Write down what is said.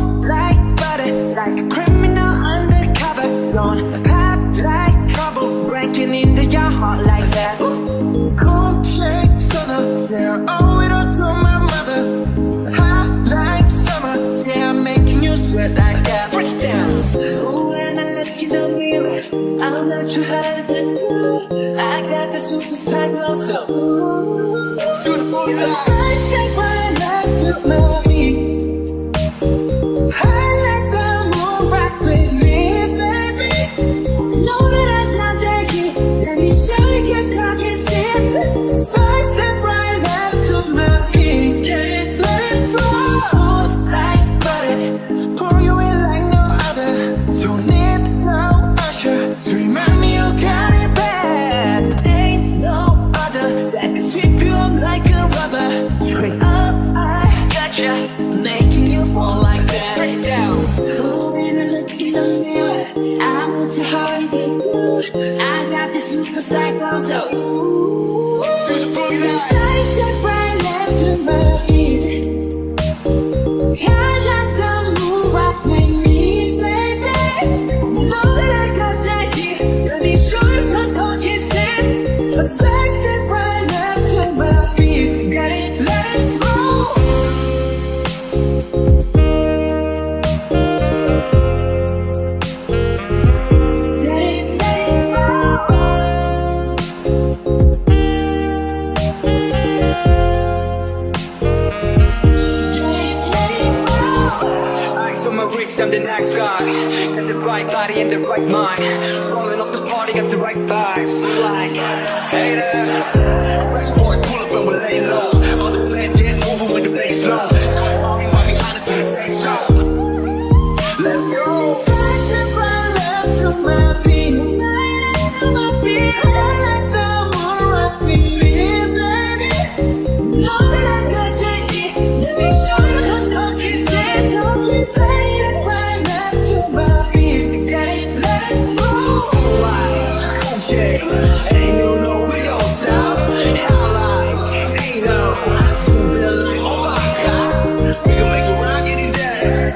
Smooth like butter, like a criminal undercover. Don't pop like trouble, breaking into your heart like that. Cool shake stunner, yeah, owe it all to my mother. Hot like summer, yeah, I'm making you sweat like that. Break it down. Ooh, when I look in the mirror, I'm not sure how to do. I got the superstar glow, so ooh, to the booty line. I take my life to my feet. I let the moon rock with me, baby. Know that I'm not that kid. Let me show you just cock and shit. I step right left to my feet. Can't let it go. Smooth like butter, pour you in like no other. Don't need no usher to remind me you got it bad. Ain't no other that can sweep you up like a rubber. Straight up, I gotcha, making you fall like that. Break it down. Ooh, when I look in the mirror, I want your heart to get good. I got this superstar glow, so ooh, I step right left to my feet. I let the moon rock with me, baby. Know that I got that heat. Let me show you just talking shit. A sex step right left to my feet. Got it, let it go. Eyes on my wrist, I'm the next guy. Got the right body and the right mind. Rolling up the party, got the right vibes. Like, hey there. Fresh boy, pull up and we'll lay low. All the plans get moving with the bass low. Come on, right behind us when the say so. Let's go. I step right left to my feet. I let the moon rock with me, baby. Know that I got that heat. Let me show you just talking shit. Don't you say it right left to my feet. Got it, let it go. Cool shit. Ain't no we don't stop. Alight, ain't no. Something like, oh my god. We gon' make it rock in his ass.